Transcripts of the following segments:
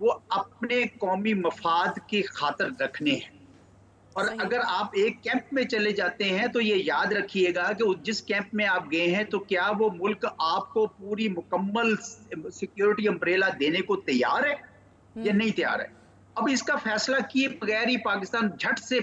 وہ اپنے قومی مفاد کی خاطر رکھنے ہیں. اور صحیح. اگر آپ ایک کیمپ میں چلے جاتے ہیں تو یہ یاد رکھیے گا کہ جس کیمپ میں آپ گئے ہیں تو کیا وہ ملک آپ کو پوری مکمل سیکیورٹی امبریلا دینے کو تیار ہے یا نہیں تیار ہے. اب اس کا فیصلہ کیے بغیر ہی پاکستان جھٹ سے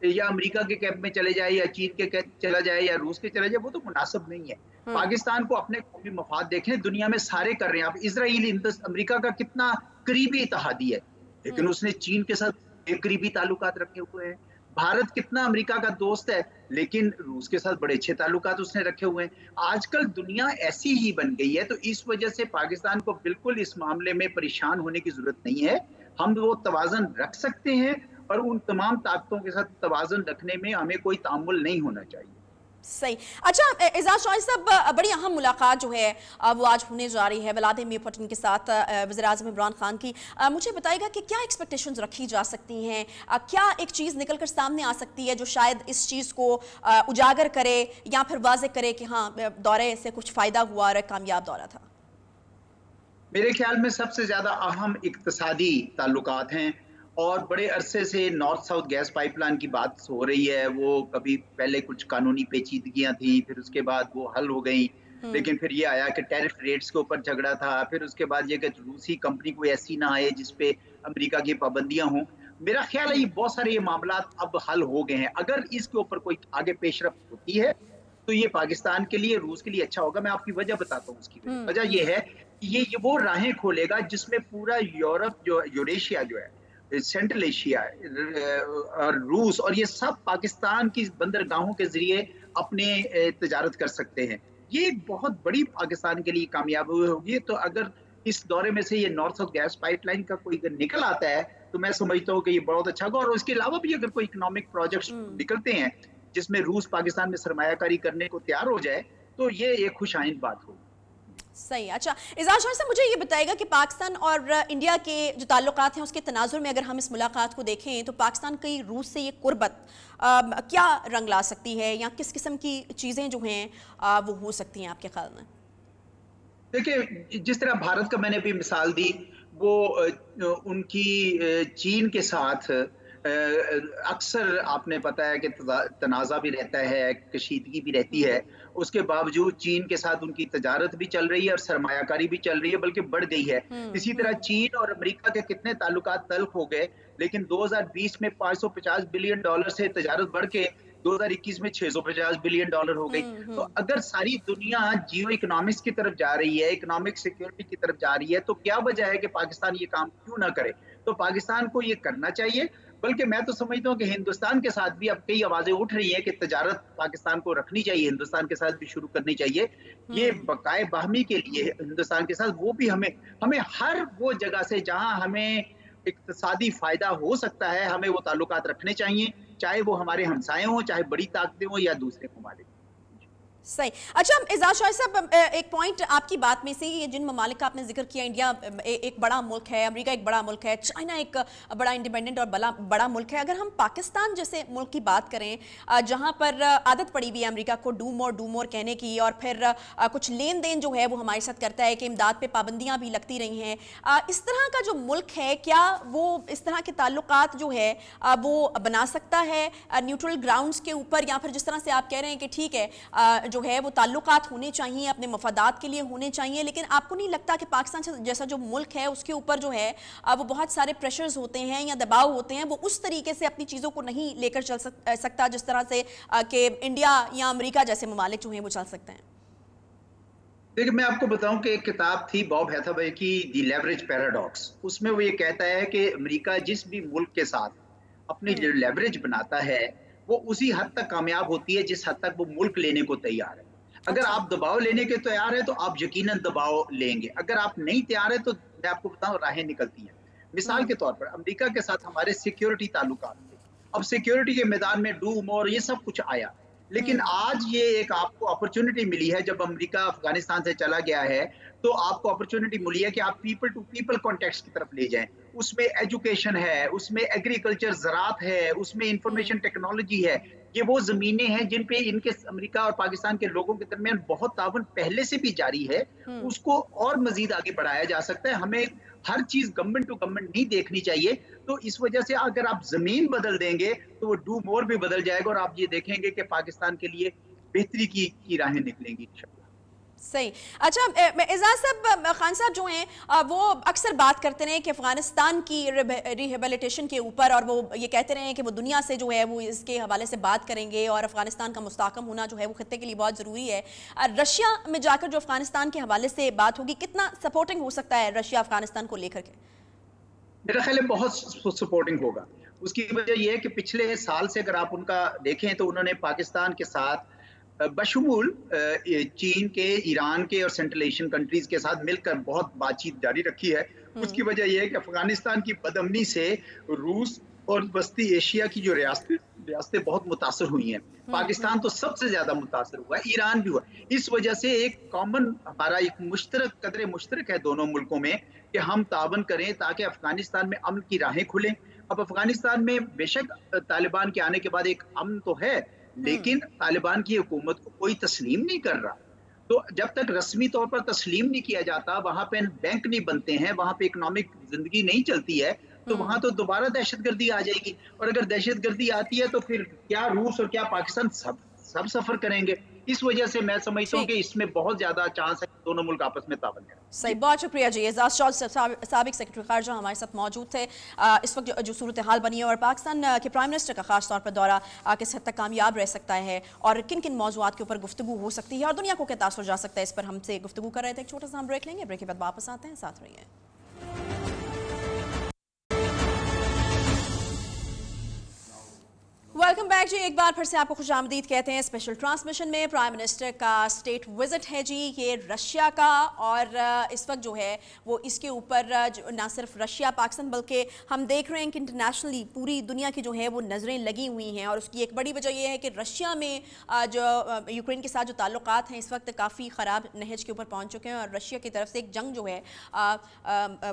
یا امریکہ کے کیمپ میں چلے جائے یا چین کے چلا جائے یا روس کے چلا جائے، وہ تو مناسب نہیں ہے. پاکستان کو اپنے قومی مفاد دیکھیں. دنیا میں سارے کر رہے ہیں. اب اسرائیل امریکہ کا کتنا قریبی اتحادی ہے، لیکن اس نے چین کے ساتھ ایک قریبی تعلقات رکھے ہوئے ہیں. بھارت کتنا امریکہ کا دوست ہے، لیکن روس کے ساتھ بڑے اچھے تعلقات اس نے رکھے ہوئے ہیں. آج کل دنیا ایسی ہی بن گئی ہے، تو اس وجہ سے پاکستان کو بالکل اس معاملے میں پریشان ہونے کی ضرورت نہیں ہے. ہم وہ توازن رکھ سکتے ہیں اور ان تمام طاقتوں کے ساتھ توازن رکھنے میں ہمیں کوئی تعامل نہیں ہونا چاہیے. صحیح. اچھا اعزاز شاہد صاحب، بڑی اہم ملاقات جو ہے وہ آج ہونے جا رہی ہے ولادیمیر پوٹن کے ساتھ وزیر اعظم عمران خان کی. مجھے بتائے گا کہ کیا ایکسپیکٹیشنز رکھی جا سکتی ہیں، کیا ایک چیز نکل کر سامنے آ سکتی ہے جو شاید اس چیز کو اجاگر کرے یا پھر واضح کرے کہ ہاں دورے سے کچھ فائدہ ہوا اور ایک کامیاب دورہ تھا؟ میرے خیال میں سب سے زیادہ اہم اقتصادی تعلقات ہیں، اور بڑے عرصے سے north south gas pipeline کی بات ہو رہی ہے. وہ کبھی پہلے کچھ قانونی پیچیدگیاں تھیں، پھر اس کے بعد وہ حل ہو گئیں، لیکن پھر یہ آیا کہ ٹیرف ریٹس کے اوپر جھگڑا تھا. پھر اس کے بعد یہ کہ روسی کمپنی کوئی ایسی نہ آئے جس پہ امریکہ کی پابندیاں ہوں. میرا خیال ہے یہ بہت سارے یہ معاملات اب حل ہو گئے ہیں. اگر اس کے اوپر کوئی آگے پیش رفت ہوتی ہے تو یہ پاکستان کے لیے، روس کے لیے اچھا ہوگا. میں آپ کی وجہ بتاتا ہوں. اس کی وجہ یہ ہے کہ یہ وہ راہیں کھولے گا جس میں پورا یورپ، جو یوریشیا جو ہے، سینٹرل ایشیا اور روس، اور یہ سب پاکستان کی بندرگاہوں کے ذریعے اپنے تجارت کر سکتے ہیں. یہ ایک بہت بڑی پاکستان کے لیے کامیابی ہوگی. تو اگر اس دورے میں سے یہ north south gas pipeline کا کوئی نکل آتا ہے تو میں سمجھتا ہوں کہ یہ بہت اچھا ہوگا. اور اس کے علاوہ بھی اگر کوئی اکنامک پروجیکٹس نکلتے ہیں جس میں روس پاکستان میں سرمایہ کاری کرنے کو تیار ہو جائے تو یہ ایک خوش آئند بات ہوگی. صحیح. اچھا اعزاز شاہد صاحب، مجھے یہ بتائے گا کہ پاکستان اور انڈیا کے جو تعلقات ہیں اس کے تناظر میں اگر ہم اس ملاقات کو دیکھیں تو پاکستان کی روس سے یہ قربت کیا رنگ لا سکتی ہے، یا کس قسم کی چیزیں جو ہیں وہ ہو سکتی ہیں آپ کے خیال میں؟ دیکھیں، جس طرح بھارت کا میں نے بھی مثال دی، وہ ان کی چین کے ساتھ اکثر آپ نے پتا ہے کہ تنازع بھی رہتا ہے، کشیدگی بھی رہتی ہے. اس کے باوجود چین کے ساتھ ان کی تجارت بھی چل رہی ہے اور سرمایہ کاری بھی چل رہی ہے، بلکہ بڑھ گئی ہے. اسی طرح چین اور امریکہ کے کتنے تعلقات تلخ ہو گئے، لیکن 2020 میں $550 بلین سے تجارت بڑھ کے 2021 میں $650 بلین ہو گئی. تو اگر ساری دنیا جیو اکنامکس کی طرف جا رہی ہے، اکنامک سیکیورٹی کی طرف جا رہی ہے، تو کیا وجہ ہے کہ پاکستان یہ کام کیوں نہ کرے؟ تو پاکستان کو یہ کرنا چاہیے. بلکہ میں تو سمجھتا ہوں کہ ہندوستان کے ساتھ بھی اب کئی آوازیں اٹھ رہی ہیں کہ تجارت پاکستان کو رکھنی چاہیے، ہندوستان کے ساتھ بھی شروع کرنی چاہیے. یہ بقائے باہمی کے لیے ہندوستان کے ساتھ، وہ بھی ہمیں ہر وہ جگہ سے جہاں ہمیں اقتصادی فائدہ ہو سکتا ہے ہمیں وہ تعلقات رکھنے چاہیے، چاہے وہ ہمارے ہمسائے ہوں، چاہے بڑی طاقتیں ہوں یا دوسرے ممالک. صحیح. اچھا اعزاز شاہد صاحب، ایک پوائنٹ آپ کی بات میں سے، یہ جن ممالک کا آپ نے ذکر کیا، انڈیا ایک بڑا ملک ہے، امریکہ ایک بڑا ملک ہے، چائنا ایک بڑا انڈیپینڈنٹ اور بڑا ملک ہے. اگر ہم پاکستان جیسے ملک کی بات کریں جہاں پر عادت پڑی ہوئی ہے امریکہ کو ڈو مور کہنے کی، اور پھر کچھ لین دین جو ہے وہ ہمارے ساتھ کرتا ہے کہ امداد پہ پابندیاں بھی لگتی رہی ہیں، اس طرح کا جو ملک ہے کیا وہ اس طرح کے تعلقات جو ہے وہ بنا سکتا ہے نیوٹرل گراؤنڈز کے اوپر، یا پھر جس طرح سے آپ کہہ رہے ہیں کہ ٹھیک ہے جو ہے وہ تعلقات ہونے چاہیے، اپنے مفادات کے لیے ہونے چاہیے، لیکن آپ کو نہیں لگتا کہ پاکستان جیسا جو ملک ہے اس کے اوپر جو ہے وہ بہت سارے پریشرز ہوتے ہیں یا دباؤ ہوتے ہیں، وہ اس طریقے سے اپنی چیزوں کو نہیں لے کر چل سکتا جس طرح سے کہ انڈیا یا امریکہ جیسے ممالک جو ہیں وہ چل سکتے ہیں؟ دیکھیں، میں آپ کو بتاؤں کہ ایک کتاب تھی باب ہیتھاوے کی، دی لیوریج پیراڈاکس. اس میں وہ یہ کہتا ہے کہ امریکہ جس بھی ملک کے ساتھ اپنی جو لیوریج بناتا ہے وہ اسی حد تک کامیاب ہوتی ہے جس حد تک وہ ملک لینے کو تیار ہے. اگر آپ دباؤ لینے کے تیار ہیں تو آپ یقیناً دباؤ لیں گے. اگر آپ نہیں تیار ہیں تو میں آپ کو بتاؤں راہیں نکلتی ہیں. مثال کے طور پر امریکہ کے ساتھ ہمارے سیکیورٹی تعلقات تھے. اب سیکیورٹی کے میدان میں ڈو مور یہ سب کچھ آیا، لیکن آج یہ ایک آپ کو اپرچونٹی ملی ہے. جب امریکہ افغانستان سے چلا گیا ہے تو آپ کو اپرچونٹی ملی ہے کہ آپ پیپل ٹو پیپل کانٹیکٹس کی طرف لے جائیں. اس میں ایجوکیشن ہے، اس میں ایگریکلچر زراعت ہے، اس میں انفارمیشن ٹیکنالوجی ہے. یہ وہ زمینیں ہیں جن پہ ان کے امریکہ اور پاکستان کے لوگوں کے درمیان بہت تعاون پہلے سے بھی جاری ہے، اس کو اور مزید آگے بڑھایا جا سکتا ہے. ہمیں ہر چیز گورنمنٹ ٹو گورنمنٹ نہیں دیکھنی چاہیے. تو اس وجہ سے اگر آپ زمین بدل دیں گے تو وہ ڈو مور بھی بدل جائے گا، اور آپ یہ دیکھیں گے کہ پاکستان کے لیے بہتری کی راہیں نکلیں گی انشاءاللہ. صحیح. اچھا اعزاز صاحب، خان صاحب جو ہیں وہ اکثر بات کرتے رہے کہ افغانستان کی ریہیبلیٹیشن کے اوپر، اور وہ یہ کہتے رہے ہیں کہ وہ دنیا سے جو ہے وہ اس کے حوالے سے بات کریں گے، اور افغانستان کا مستحکم ہونا جو ہے وہ خطے کے لیے بہت ضروری ہے. رشیا میں جا کر جو افغانستان کے حوالے سے بات ہوگی، کتنا سپورٹنگ ہو سکتا ہے رشیا افغانستان کو لے کر کے؟ میرا خیال ہے بہت سپورٹنگ ہوگا. اس کی وجہ یہ ہے کہ پچھلے سال سے اگر آپ ان کا دیکھیں تو انہوں نے پاکستان کے ساتھ بشمول چین کے، ایران کے اور سینٹرل ایشین کنٹریز کے ساتھ مل کر بہت بات چیت جاری رکھی ہے. اس کی وجہ یہ ہے کہ افغانستان کی بدامنی سے روس اور وسطی ایشیا کی جو ریاستیں بہت متاثر ہوئی ہیں. پاکستان تو سب سے زیادہ متاثر ہوا ہے، ایران بھی ہوا. اس وجہ سے ایک کامن ہمارا ایک مشترک قدر مشترک ہے دونوں ملکوں میں کہ ہم تعاون کریں تاکہ افغانستان میں امن کی راہیں کھلیں. اب افغانستان میں بے شک طالبان کے آنے کے بعد ایک امن تو ہے، لیکن طالبان کی حکومت کو کوئی تسلیم نہیں کر رہا. تو جب تک رسمی طور پر تسلیم نہیں کیا جاتا، وہاں پہ بینک نہیں بنتے ہیں، وہاں پہ اکنامک زندگی نہیں چلتی ہے، تو وہاں تو دوبارہ دہشت گردی آ جائے گی. اور اگر دہشت گردی آتی ہے تو پھر کیا روس اور کیا پاکستان سب سفر کریں گے. اس وجہ سے میں سمجھتا ہوں کہ اس میں بہت زیادہ چانس ہے کہ دونوں ملک آپس میں تعاون کریں. صحیح، بہت شکریہ جی. اعزاز شال سابق سیکرٹری خارجہ ہمارے ساتھ موجود تھے. اس وقت جو صورتحال بنی ہے اور پاکستان کے پرائم منسٹر کا خاص طور پر دورہ کس حد تک کامیاب رہ سکتا ہے، اور کن کن موضوعات کے اوپر گفتگو ہو سکتی ہے، اور دنیا کو کیا تاثر جا سکتا ہے، اس پر ہم سے گفتگو کر رہے تھے. ایک چھوٹا سا ہم بریک لیں گے، بریک کے بعد واپس آتے ہیں، ساتھ رہیے. ویلکم بیک جی. ایک بار پھر سے آپ کو خوش آمدید کہتے ہیں اسپیشل ٹرانسمیشن میں. پرائم منسٹر کا اسٹیٹ وزٹ ہے جی یہ رشیا کا، اور اس وقت جو ہے وہ اس کے اوپر نہ صرف رشیا پاکستان بلکہ ہم دیکھ رہے ہیں کہ انٹرنیشنلی پوری دنیا کی جو ہے وہ نظریں لگی ہوئی ہیں. اور اس کی ایک بڑی وجہ یہ ہے کہ رشیا میں جو یوکرین کے ساتھ جو تعلقات ہیں اس وقت کافی خراب نہج کے اوپر پہنچ چکے ہیں، اور رشیا کی طرف سے ایک جنگ جو ہے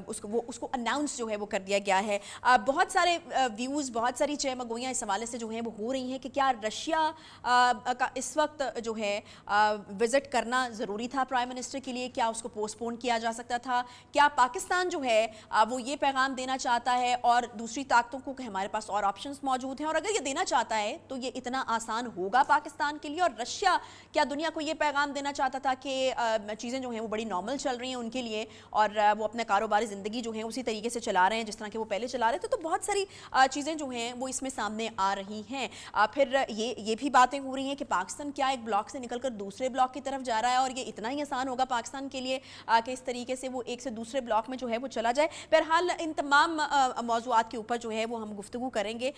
اس کو اناؤنس جو ہے وہ کر دیا گیا ہے. بہت سارے ویوز، بہت ساری چہ مگوئیاں اس حوالے سے جو ہیں وہ ہو رہی ہیں کہ کیا رشیا کا اس وقت جو ہے وزٹ کرنا ضروری تھا پرائم منسٹر کے لیے، کیا اس کو پوسٹ پون کیا جا سکتا تھا، کیا پاکستان جو ہے وہ یہ پیغام دینا چاہتا ہے اور دوسری طاقتوں کو کہ ہمارے پاس اور آپشنز موجود ہیں، اور اگر یہ دینا چاہتا ہے تو یہ اتنا آسان ہوگا پاکستان کے لیے، اور رشیا کیا دنیا کو یہ پیغام دینا چاہتا تھا کہ چیزیں جو ہیں وہ بڑی نارمل چل رہی ہیں ان کے لیے، اور وہ اپنا کاروباری زندگی جو ہے اسی طریقے سے چلا رہے ہیں جس طرح کہ وہ پہلے چلا رہے تھے. تو بہت ساری چیزیں جو ہیں وہ اس میں سامنے آ رہی ہیں. پھر یہ بھی باتیں ہو رہی ہیں کہ پاکستان کیا ایک بلاک سے نکل کر دوسرے بلاک کی طرف جا رہا ہے، اور یہ اتنا ہی آسان ہوگا پاکستان کے لیے کہ اس طریقے سے وہ ایک سے دوسرے بلاک میں جو ہے وہ چلا جائے. بہرحال ان تمام موضوعات کے اوپر جو ہے وہ ہم گفتگو کریں گے.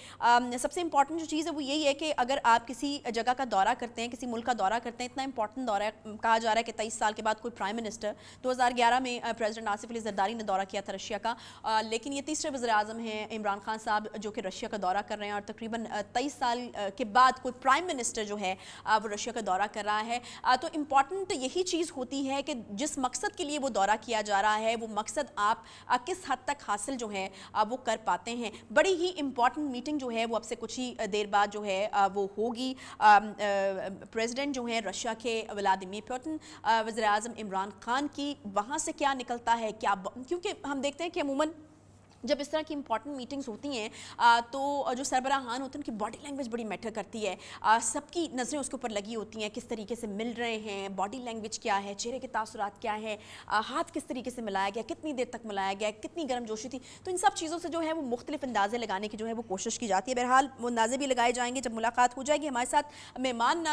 سب سے امپورٹنٹ جو چیز ہے وہ یہی ہے کہ اگر آپ کسی جگہ کا دورہ کرتے ہیں، کسی ملک کا دورہ کرتے ہیں، اتنا امپورٹنٹ دورہ ہے، کہا جا رہا ہے کہ 23 سال کے بعد کوئی پرائم منسٹر، 2011 میں پریزیڈنٹ آصف علی زرداری نے دورہ کیا تھا رشیا کا، لیکن یہ تیسرے وزیر اعظم ہیں عمران خان صاحب جو کہ رشیا کا دورہ کر رہے ہیں، اور تقریباً 23 سال کے بعد کوئی پرائم منسٹر جو ہے وہ رشیا کا دورہ کر رہا ہے. تو امپورٹنٹ یہی چیز ہوتی ہے کہ جس مقصد کے لیے وہ دورہ کیا جا رہا ہے وہ مقصد آپ کس حد تک حاصل جو ہے وہ کر پاتے ہیں. بڑی ہی امپورٹنٹ میٹنگ جو ہے وہ اب سے کچھ ہی دیر بعد جو ہے وہ ہوگی. پریزیڈنٹ جو ہیں رشیا کے ولادیمیر پوٹن، وزیر اعظم عمران خان کی، وہاں سے کیا نکلتا ہے، کیا، کیونکہ ہم دیکھتے ہیں کہ عموماً جب اس طرح کی امپورٹنٹ میٹنگز ہوتی ہیں تو جو سربراہان ہوتے ہیں ان کی باڈی لینگویج بڑی میٹر کرتی ہے. سب کی نظریں اس کے اوپر لگی ہوتی ہیں، کس طریقے سے مل رہے ہیں، باڈی لینگویج کیا ہے، چہرے کے تاثرات کیا ہے، ہاتھ کس طریقے سے ملایا گیا، کتنی دیر تک ملایا گیا، کتنی گرم جوشی تھی. تو ان سب چیزوں سے جو ہے وہ مختلف اندازے لگانے کی جو ہے وہ کوشش کی جاتی ہے. بہرحال وہ اندازے بھی لگائے جائیں گے جب ملاقات ہو جائے گی. ہمارے ساتھ مہمان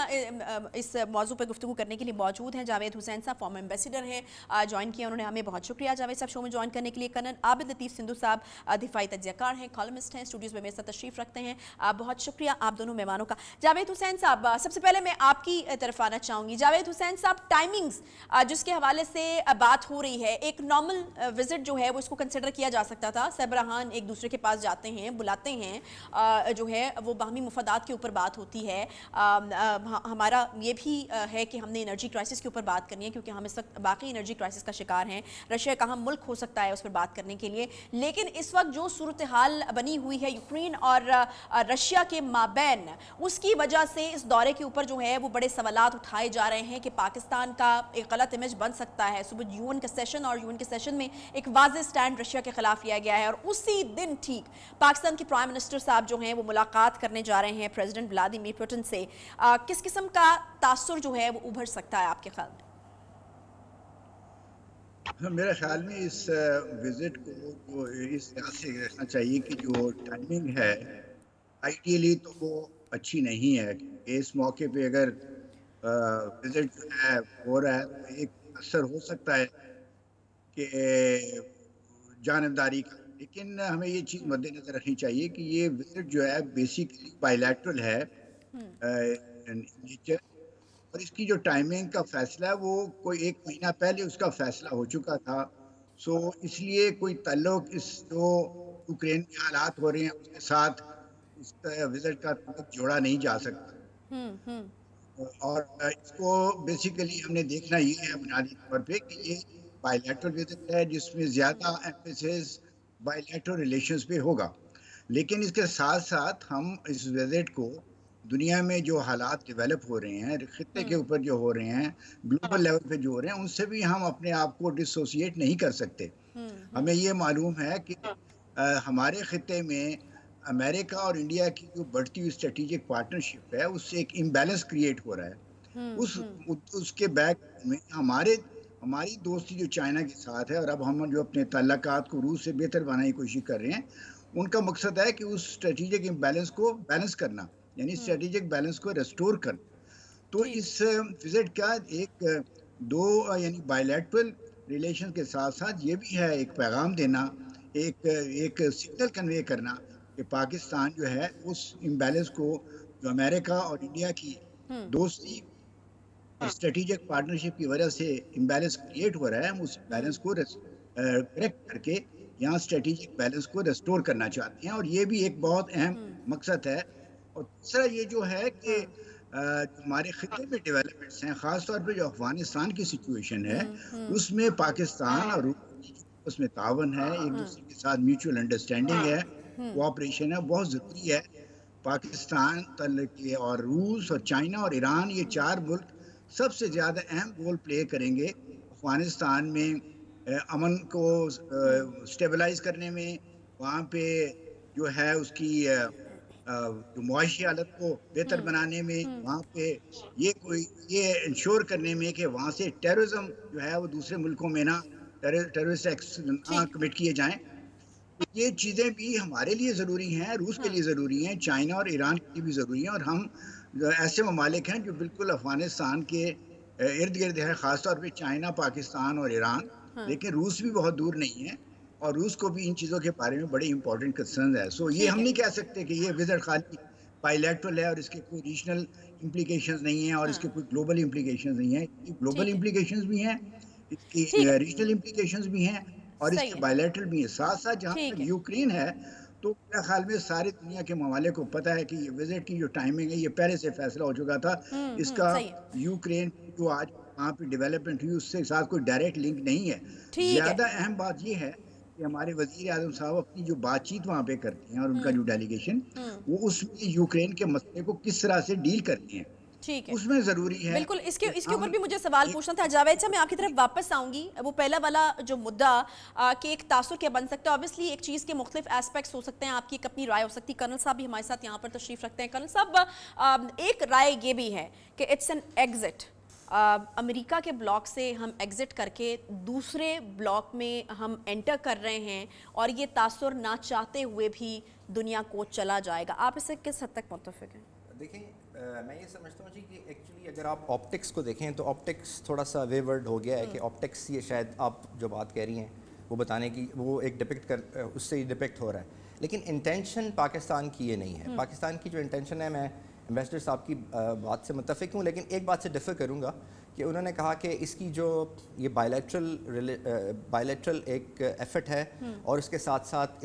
اس موضوع پہ گفتگو کرنے کے لیے موجود ہیں. جاوید حسین صاحب فارمر ایمبیسیڈر ہیں، جوائن کیا انہوں نے ہمیں، بہت شکریہ جاوید صاحب شو میں جوائن کرنے کے لیے. کرنل عابد لطیف سندھو صاحب دفاعی تجزیہ کار ہیں، کالمسٹ ہیں، اسٹوڈیوز میں میرے ساتھ تشریف رکھتے ہیں. بہت شکریہ آپ دونوں مہمانوں کا. جاوید حسین صاحب سب سے پہلے میں آپ کی طرف آنا چاہوں گی. جاوید حسین صاحب، ٹائمنگز جس کے حوالے سے بات ہو رہی ہے، ایک نارمل وزٹ جو ہے وہ اس کو کنسیڈر کیا جا سکتا تھا، سربراہان ایک دوسرے کے پاس جاتے ہیں، بلاتے ہیں، جو ہے وہ باہمی مفادات کے اوپر بات ہوتی ہے. ہمارا یہ بھی ہے کہ ہم نے انرجی کرائسس کے اوپر بات کرنی ہے کیونکہ ہم اس وقت باقی انرجی کرائسس کا شکار ہیں. رشیا کہاں ملک ہو سکتا ہے اس پر بات کرنے کے لیے، لیکن لیکن اس وقت جو صورتحال بنی ہوئی ہے یوکرین اور رشیا کے مابین، اس کی وجہ سے اس دورے کے اوپر جو ہے وہ بڑے سوالات اٹھائے جا رہے ہیں کہ پاکستان کا ایک غلط امیج بن سکتا ہے. صبح یون کا سیشن اور یون کے سیشن میں ایک واضح سٹینڈ رشیا کے خلاف لیا گیا ہے، اور اسی دن ٹھیک پاکستان کے پرائم منسٹر صاحب جو ہیں وہ ملاقات کرنے جا رہے ہیں پریزیڈنٹ ولادیمیر پوٹن سے. کس قسم کا تاثر جو ہے وہ ابھر سکتا ہے آپ کے خیال میں؟ میرے خیال میں اس وزٹ کو اس لحاظ سے رکھنا چاہیے کہ جو ٹائمنگ ہے آئیڈیلی تو وہ اچھی نہیں ہے. اس موقع پہ اگر وزٹ جو ہے ہو رہا ہے تو ایک اثر ہو سکتا ہے کہ جانبداری کا، لیکن ہمیں یہ چیز مد نظر رکھنی چاہیے کہ یہ وزٹ جو ہے بیسیکلی بائیلیٹرل ہے نیچر، اور اس کی جو ٹائمنگ کا فیصلہ ہے وہ کوئی 1 مہینہ پہلے اس کا فیصلہ ہو چکا تھا. سو اس لیے کوئی تعلق اس جو یوکرین میں حالات ہو رہے ہیں اس کے ساتھ اس وزٹ کا تعلق جوڑا نہیں جا سکتا. اور اس کو بیسیکلی ہم نے دیکھنا یہ ہے بنیادی طور پہ کہ یہ بائیلیٹرل وزٹ ہے جس میں زیادہ ایمفیسس بائیلیٹرل ریلیشنز پہ ہوگا. لیکن اس کے ساتھ ساتھ ہم اس وزٹ کو دنیا میں جو حالات ڈیولپ ہو رہے ہیں خطے کے اوپر جو ہو رہے ہیں گلوبل لیول پہ جو ہو رہے ہیں ان سے بھی ہم اپنے آپ کو ڈسوسیٹ نہیں کر سکتے. ہمیں یہ معلوم ہے کہ ہمارے خطے میں امریکہ اور انڈیا کی جو بڑھتی ہوئی اسٹریٹجک پارٹنرشپ ہے اس سے ایک امبیلنس کریٹ ہو رہا ہے. اس کے بیک میں ہماری دوستی جو چائنا کے ساتھ ہے، اور اب ہم جو اپنے تعلقات کو روس سے بہتر بنانے کی کوشش کر رہے ہیں، ان کا مقصد ہے کہ اس اسٹریٹجک امبیلنس کو بیلنس کرنا، یعنی اسٹریٹجک بیلنس کو ریسٹور کرنا. تو اس وزٹ کا ایک دو یعنی بائیلیٹرل ریلیشن کے ساتھ ساتھ یہ بھی ہے ایک پیغام دینا، ایک سگنل کنوے کرنا کہ پاکستان جو ہے اس امبیلنس کو جو امریکہ اور انڈیا کی دوستی اور اسٹریٹجک پارٹنرشپ کی وجہ سے امبیلنس کریٹ ہو رہا ہے، ہم اس امبیلنس کو کریکٹ کر کے یہاں اسٹریٹجک بیلنس کو ریسٹور کرنا چاہتے ہیں، اور یہ بھی ایک بہت اہم مقصد ہے. اور دوسرا یہ جو ہے کہ ہمارے خطے میں ڈیولپمنٹس ہیں، خاص طور پہ جو افغانستان کی سچویشن ہے اس میں پاکستان اور اس میں تعاون ہے، ایک دوسرے کے ساتھ میوچل انڈرسٹینڈنگ ہے، کوآپریشن ہے، بہت ضروری ہے. پاکستان اور روس اور چائنا اور ایران یہ 4 ملک سب سے زیادہ اہم رول پلے کریں گے افغانستان میں امن کو اسٹیبلائز کرنے میں، وہاں پہ جو ہے اس کی جو معاشی حالت کو بہتر بنانے میں، وہاں پہ یہ انشور کرنے میں کہ وہاں سے ٹیررزم جو ہے وہ دوسرے ملکوں میں نہ ٹیررسٹ ایکٹس نہ کمٹ کیے جائیں. یہ چیزیں بھی ہمارے لیے ضروری ہیں، روس کے لیے ضروری ہیں، چائنا اور ایران کے لیے بھی ضروری ہیں، اور ہم ایسے ممالک ہیں جو بالکل افغانستان کے ارد گرد ہے، خاص طور پہ چائنا، پاکستان اور ایران. لیکن روس بھی بہت دور نہیں ہے، اور روس کو بھی ان چیزوں کے بارے میں بڑی امپورٹنٹ کنسرن ہے. سو یہ ہم نہیں کہہ سکتے کہ یہ وزٹ خالی بائیلیٹرل ہے اور اس کے کوئی ریجنل امپلیکیشنز نہیں ہیں اور اس کے کوئی گلوبل امپلیکیشنز نہیں ہیں. گلوبل امپلیکیشنز بھی ہیں، اس کی ریجنل امپلیکیشنز بھی ہیں، اور اس کے بائیلیٹرل بھی ہیں. ساتھ ساتھ جہاں تک یوکرین ہے تو میرے خیال میں ساری دنیا کے ممالک کو پتہ ہے کہ یہ وزٹ کی جو ٹائمنگ ہے یہ پہلے سے فیصلہ ہو چکا تھا. اس کا یوکرین جو آج وہاں پہ ڈیولپمنٹ ہوئی اس سے ساتھ کوئی ڈائریکٹ لنک نہیں ہے. زیادہ اہم بات یہ ہے کہ ہمارے وزیر اعظم صاحب اپنی جو بات چیت وہاں پہ کرتے ہیں اور ان کا جو ڈیلیگیشن وہ اس میں یوکرین کے مسئلے کو کس طرح سے ڈیل کرتے ہیں اس میں ضروری ہے. بالکل، اس کے اوپر بھی مجھے سوال پوچھنا تھا. جاوید صاحب میں آپ کی طرف واپس آؤں گی. وہ پہلا والا جو مدعا کہ ایک تاثر کیا بن سکتا ہے، اوبیسلی ایک چیز کے مختلف ایسپیکٹس ہو سکتے ہیں، آپ کی ایک اپنی رائے ہو سکتی ہے. کرنل صاحب بھی ہمارے ساتھ یہاں پر تشریف رکھتے ہیں. کرنل صاحب ایک رائے یہ بھی ہے کہ اٹس این ایگزٹ، امریکہ کے بلاک سے ہم ایگزٹ کر کے دوسرے بلاک میں ہم انٹر کر رہے ہیں، اور یہ تاثر نہ چاہتے ہوئے بھی دنیا کو چلا جائے گا. آپ اس سے کس حد تک متفق ہیں؟ دیکھیں میں یہ سمجھتا ہوں جی کہ ایکچولی اگر آپ آپٹکس کو دیکھیں تو آپٹکس تھوڑا سا ویورڈ ہو گیا ہے کہ آپٹکس یہ شاید آپ جو بات کہہ رہی ہیں وہ بتانے کی وہ ایک اس سے ڈپکٹ ہو رہا ہے، لیکن انٹینشن پاکستان کی یہ نہیں ہے. پاکستان کی جو انٹینشن ہے، میں ایمبیسڈر صاحب کی بات سے متفق ہوں، لیکن ایک بات سے ڈفر کروں گا کہ انہوں نے کہا کہ اس کی جو یہ بائیلیٹرل ایک ایفرٹ ہے اور اس کے ساتھ ساتھ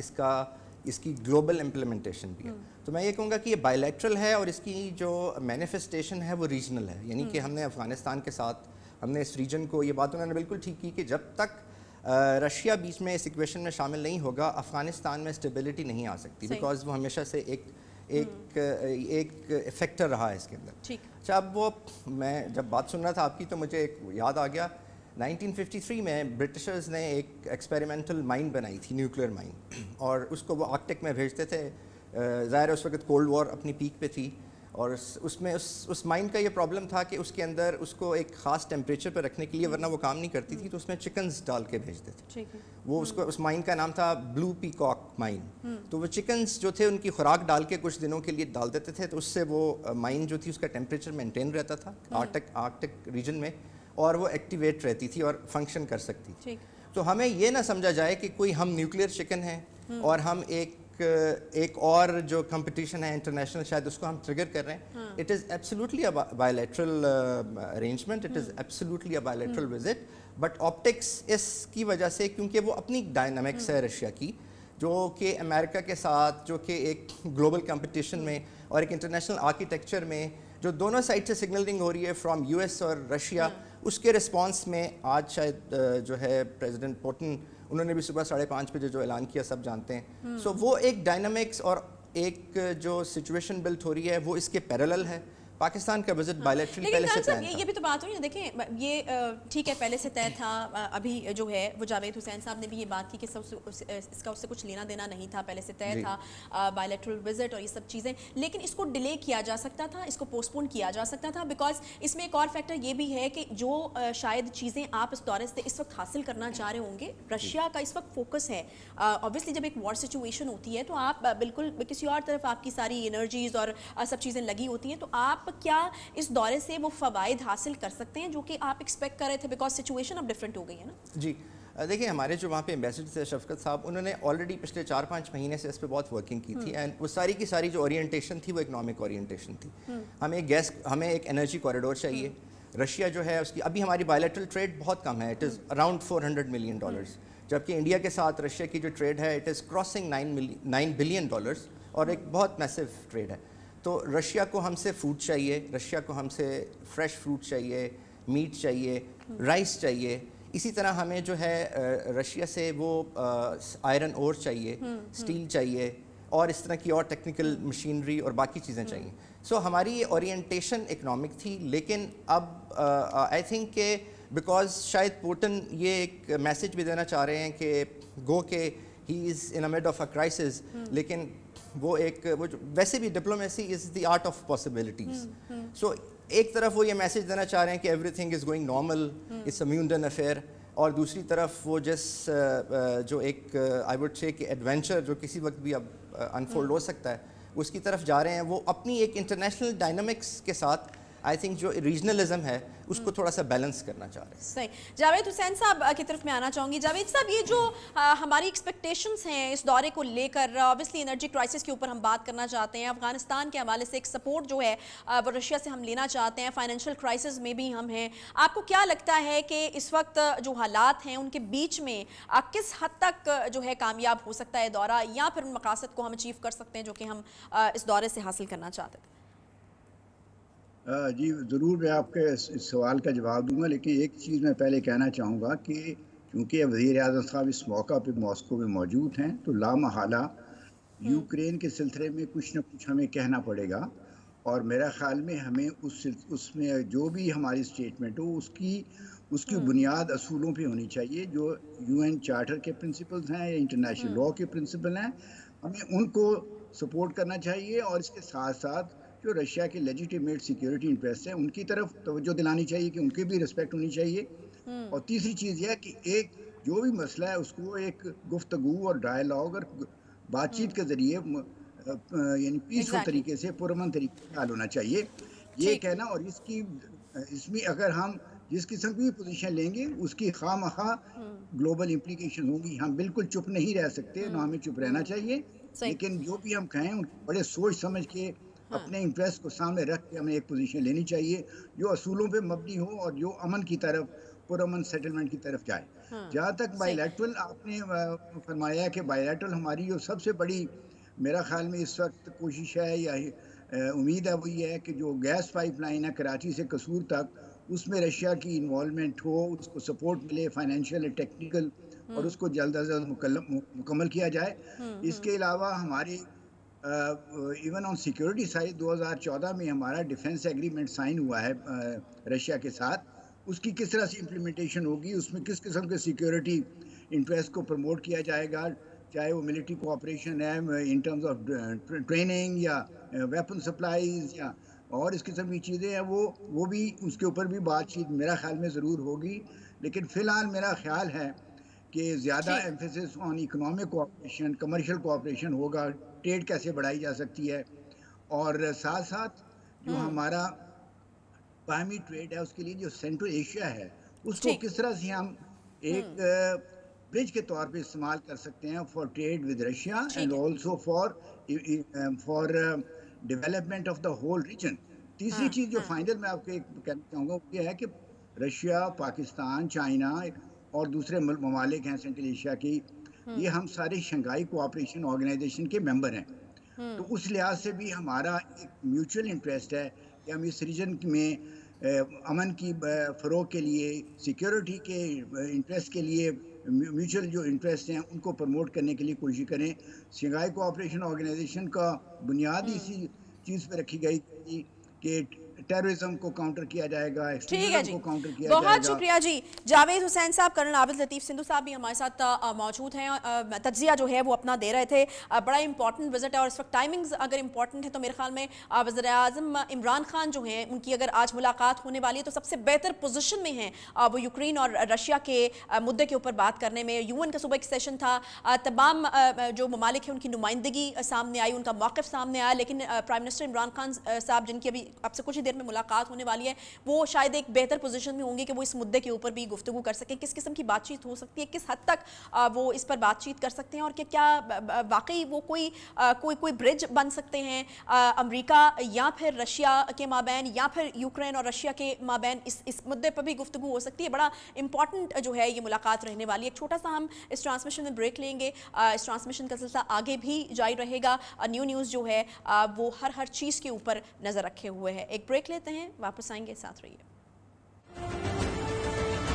اس کی گلوبل امپلیمنٹیشن بھی ہے. تو میں یہ کہوں گا کہ یہ بائیلیٹرل ہے اور اس کی جو مینیفیسٹیشن ہے وہ ریجنل ہے. یعنی کہ ہم نے افغانستان کے ساتھ ہم نے اس ریجن کو، یہ بات انہوں نے بالکل ٹھیک کی کہ جب تک رشیا بیچ میں اس ایکویشن میں شامل نہیں ہوگا, افغانستان میں اسٹیبلٹی نہیں آ سکتی, بیکاز وہ ہمیشہ سے ایک فیکٹر رہا ہے اس کے اندر. اچھا, اب وہ میں جب بات سن رہا تھا آپ کی تو مجھے ایک یاد آ گیا, 1953 میں برٹشرز نے ایک ایکسپیریمنٹل مائن بنائی تھی, نیوکلیر مائن, اور اس کو وہ آرکٹک میں بھیجتے تھے. ظاہر ہے اس وقت کولڈ وار اپنی پیک پہ تھی, اور اس میں اس مائن کا یہ پرابلم تھا کہ اس کے اندر اس کو ایک خاص ٹیمپریچر پہ رکھنے کے لیے, ورنہ وہ کام نہیں کرتی تھی, تو اس میں چکنز ڈال کے بھیجتے تھے. وہ اس مائن کا نام تھا بلو پیکاک مائن. تو وہ چکنز جو تھے ان کی خوراک ڈال کے کچھ دنوں کے لیے ڈال دیتے تھے, تو اس سے وہ مائن جو تھی اس کا ٹیمپریچر مینٹین رہتا تھا آرکٹک ریجن میں, اور وہ ایکٹیویٹ رہتی تھی اور فنکشن کر سکتی تھی. تو ہمیں یہ نہ سمجھا جائے کہ کوئی ہم نیوکلیر چکن ہیں اور ہم ایک اور جو کمپٹیشن ہے انٹرنیشنل, شاید اس کو ہم ٹریگر کر رہے ہیں. It is absolutely a bilateral arrangement, it is absolutely a bilateral visit, but optics اس کی وجہ سے, کیونکہ وہ اپنی ڈائنامکس ہے رشیا کی, جو کہ امریکہ کے ساتھ, جو کہ ایک گلوبل کمپٹیشن میں اور ایک انٹرنیشنل آرکیٹیکچر میں جو دونوں سائڈ سے سگنلنگ ہو رہی ہے فرام یو ایس اور رشیا, اس کے رسپانس میں آج شاید جو ہے پریزیڈنٹ پوٹن, انہوں نے بھی صبح 5:30 بجے جو اعلان کیا سب جانتے ہیں. سو وہ ایک ڈائنامکس اور ایک جو سچویشن بلٹ ہو رہی ہے وہ اس کے پیرالل ہے. پاکستان کا وزٹ بائیلیٹرل پہلے سے طے تھا. یہ بھی تو بات ہوئی نا, دیکھیں یہ ٹھیک ہے پہلے سے طے تھا, ابھی جو ہے وہ جاوید حسین صاحب نے بھی یہ بات کی کہ اس کا اس سے کچھ لینا دینا نہیں تھا, پہلے سے طے تھا بائیلیٹرل وزٹ اور یہ سب چیزیں, لیکن اس کو ڈیلے کیا جا سکتا تھا, اس کو پوسٹ پون کیا جا سکتا تھا, بیکاز اس میں ایک اور فیکٹر یہ بھی ہے کہ جو شاید چیزیں آپ اس دورے سے اس وقت حاصل کرنا چاہ رہے ہوں گے, رشیا کا اس وقت فوکس ہے اوبویسلی جب ایک وار سچویشن ہوتی ہے تو آپ بالکل کسی اور طرف آپ کی ساری انرجیز اور سب چیزیں لگی ہوتی ہیں, تو آپ کیا اس دورے سے وہ فوائد حاصل کر سکتے ہیں جو کہ آپ ایکسپیکٹ کر رہے تھے, بیکاز سچویشن اب ڈفرینٹ ہو گئی ہے نا. جی دیکھیں, ہمارے جو وہاں پہ ایمبیسڈر تھے شفقت صاحب, انہوں نے آلریڈی پچھلے 4-5 مہینے سے اس پہ بہت ورکنگ کی تھی, اینڈ وہ ساری کی ساری جو اورینٹیشن تھی وہ اکنامک اورینٹیشن تھی. ہمیں ایک انرجی کوریڈور چاہیے. رشیا جو ہے اس کی ابھی ہماری بائیلیٹرل ٹریڈ بہت کم ہے, اٹ از اراؤنڈ $400 ملین, جبکہ انڈیا کے ساتھ رشیا کی جو ٹریڈ ہے اٹ از کراسنگ $9 بلین, اور ایک بہت میسو ٹریڈ ہے. تو رشیا کو ہم سے فوڈ چاہیے, رشیا کو ہم سے فریش فروٹ چاہیے, میٹ چاہیے, رائس چاہیے. اسی طرح ہمیں جو ہے رشیا سے وہ آئرن اور چاہیے, اسٹیل چاہیے, اور اس طرح کی اور ٹیکنیکل مشینری اور باقی چیزیں چاہیے. سو ہماری یہ اورینٹیشن اکنامک تھی, لیکن اب آئی تھنک کہ بیکاز شاید پوٹن یہ ایک میسج بھی دینا چاہ رہے ہیں کہ گو کہ he is in a mid of a crisis, لیکن وہ ویسے بھی diplomacy is the art of possibilities. So ایک طرف وہ یہ میسج دینا چاہ رہے ہیں کہ every thing is going normal, it's a mundane affair, اور دوسری طرف وہ جو ایک آئی وڈ سے کہ ایڈونچر جو کسی وقت بھی اب انفولڈ ہو سکتا ہے, اس کی طرف جا رہے ہیں. وہ اپنی ایک انٹرنیشنل ڈائنامکس کے ساتھ آئی تھنک جو ریجنلزم ہے اس کو تھوڑا سا بیلنس کرنا چاہ رہے ہیں. صحیح. جاوید حسین صاحب کی طرف میں آنا چاہوں گی. جاوید صاحب, یہ جو ہماری ایکسپیکٹیشنز ہیں اس دورے کو لے کر, اوبیسلی انرجی کرائسس کے اوپر ہم بات کرنا چاہتے ہیں, افغانستان کے حوالے سے ایک سپورٹ جو ہے وہ رشیا سے ہم لینا چاہتے ہیں, فائنینشیل کرائسس میں بھی ہم ہیں. آپ کو کیا لگتا ہے کہ اس وقت جو حالات ہیں ان کے بیچ میں کس حد تک جو ہے کامیاب ہو سکتا ہے دورہ, یا پھر ان مقاصد کو ہم اچیو کر سکتے ہیں جو کہ ہم اس دورے سے حاصل کرنا چاہتے تھے؟ جی ضرور, میں آپ کے اس سوال کا جواب دوں گا, لیکن ایک چیز میں پہلے کہنا چاہوں گا کہ چونکہ وزیر اعظم صاحب اس موقع پہ ماسکو میں موجود ہیں, تو لامحالہ یوکرین کے سلسلے میں کچھ نہ کچھ ہمیں کہنا پڑے گا, اور میرا خیال میں ہمیں اس میں جو بھی ہماری اسٹیٹمنٹ ہو اس کی بنیاد اصولوں پہ ہونی چاہیے, جو UN چارٹر کے پرنسپلز ہیں یا انٹرنیشنل لاء کے پرنسپل ہیں, ہمیں ان کو سپورٹ کرنا چاہیے, اور اس کے ساتھ ساتھ جو رشیا کے لیجیٹیمیٹ سیکیورٹی انٹرسٹ ہیں ان کی طرف توجہ دلانی چاہیے کہ ان کی بھی رسپیکٹ ہونی چاہیے. اور تیسری چیز یہ ہے کہ ایک جو بھی مسئلہ ہے اس کو ایک گفتگو اور ڈائلاگ اور بات چیت کے ذریعے یعنی پیسفل طریقے سے, پرامن طریقے سے حل ہونا چاہیے. یہ کہنا, اور اس میں اگر ہم جس قسم کی پوزیشن لیں گے اس کی خواہ مخواہ گلوبل امپلیکیشن ہوں گی. ہم بالکل چپ نہیں رہ سکتے, نہ ہمیں چپ رہنا چاہیے, لیکن جو بھی ہم کہیں بڑے سوچ سمجھ کے اپنے انٹرسٹ کو سامنے رکھ کے ہمیں ایک پوزیشن لینی چاہیے جو اصولوں پہ مبنی ہو اور جو امن کی طرف, پرامن سیٹلمنٹ کی طرف جائے. جہاں تک بائیلیٹرل آپ نے فرمایا کہ بائیلیٹرل ہماری جو سب سے بڑی میرا خیال میں اس وقت کوشش ہے یا امید ہے وہ یہ ہے کہ جو گیس پائپ لائن ہے کراچی سے قصور تک, اس میں رشیا کی انوالومنٹ ہو, اس کو سپورٹ ملے, فائنینشیل ٹیکنیکل اور اس کو جلد از جلد مکمل کیا جائے. اس کے علاوہ ہماری ایون آن سیکیورٹی سائڈ 2014 میں ہمارا ڈیفنس ایگریمنٹ سائن ہوا ہے رشیا کے ساتھ. اس کی کس طرح سے امپلیمنٹیشن ہوگی, اس میں کس قسم کے سیکیورٹی انٹرسٹ کو پروموٹ کیا جائے گا, چاہے وہ ملٹری کوآپریشن ہے ان ٹرمز آف ٹریننگ یا ویپن سپلائیز یا اور اس قسم کی چیزیں ہیں, وہ بھی اس کے اوپر بھی بات چیت میرا خیال میں ضرور ہوگی. لیکن فی الحال میرا خیال ہے کہ زیادہ emphasis on economic cooperation, commercial cooperation ہوگا, ٹریڈ کیسے بڑھائی جا سکتی ہے, اور ساتھ ساتھ جو ہمارا باہمی ٹریڈ ہے اس کے لیے جو سینٹرل ایشیا ہے اس کو کس طرح سے ہم ایک برج کے طور پہ استعمال کر سکتے ہیں for trade with Russia and also for development of the whole region. تیسری چیز جو فائنل میں آپ کو کہنا چاہوں گا وہ یہ ہے کہ رشیا, پاکستان, چائنا اور دوسرے ممالک ہیں سینٹرل ایشیا کی, یہ ہم سارے شنگھائی کوآپریشن آرگنائزیشن کے ممبر ہیں. تو اس لحاظ سے بھی ہمارا ایک میوچل انٹرسٹ ہے کہ ہم اس ریجن میں امن کی فروغ کے لیے, سیکیورٹی کے انٹرسٹ کے لیے میوچل جو انٹرسٹ ہیں ان کو پروموٹ کرنے کے لیے کوشش کریں. شنگھائی کوآپریشن آرگنائزیشن کا بنیاد اسی چیز پہ رکھی گئی تھی کہ ٹیررزم کو کاؤنٹر کیا جائے گا, ایکسٹریمزم کو کاؤنٹر کیا جائے گا. بہت شکریہ جی. جاوید حسین صاحب, کرنل عابد لطیف سندھو صاحب بھی ہمارے ساتھ موجود ہیں, تجزیہ جو ہے وہ اپنا دے رہے تھے. بڑا امپورٹنٹ وزٹ ہے اور اس وقت ٹائمنگز اگر امپورٹنٹ ہے تو میرے خیال میں وزیر اعظم عمران خان جو ہیں ان کی اگر آج ملاقات ہونے والی ہے تو سب سے بہتر پوزیشن میں ہیں وہ یوکرین اور رشیا کے مدعے کے اوپر بات کرنے میں. UN کا صبح ایک سیشن تھا, تمام جو ممالک ہیں ان کی نمائندگی سامنے آئی, ان کا موقف سامنے آیا, لیکن پرائم منسٹر عمران خان صاحب جن کی ابھی اب سے کچھ ہی دیر میں ملاقات ہونے والی ہے وہ شاید ایک بہتر پوزیشن میں ہوں گے کہ وہ اس مدعے کے اوپر بھی گفتگو کر سکیں, کس قسم کی بات چیت ہو سکتی ہے, کس حد تک وہ اس پر بات چیت کر سکتے ہیں, اور کہ کیا واقعی وہ کوئی برج بن سکتے ہیں امریکہ یا پھر رشیا کے مابین یا پھر یوکرین اور رشیا کے مابین. اس مدعے پر بھی گفتگو ہو سکتی ہے. بڑا امپورٹنٹ جو ہے یہ ملاقات رہنے والی ہے. ایک چھوٹا سا ہم اس ٹرانسمیشن میں بریک لیں گے. اس ٹرانسمیشن کا سلسلہ آگے بھی جاری رہے گا. نیوز جو ہے وہ ہر چیز کے اوپر نظر رکھے ہوئے ہے. ایک بریک لیتے ہیں, واپس آئیں گے, ساتھ رہیے.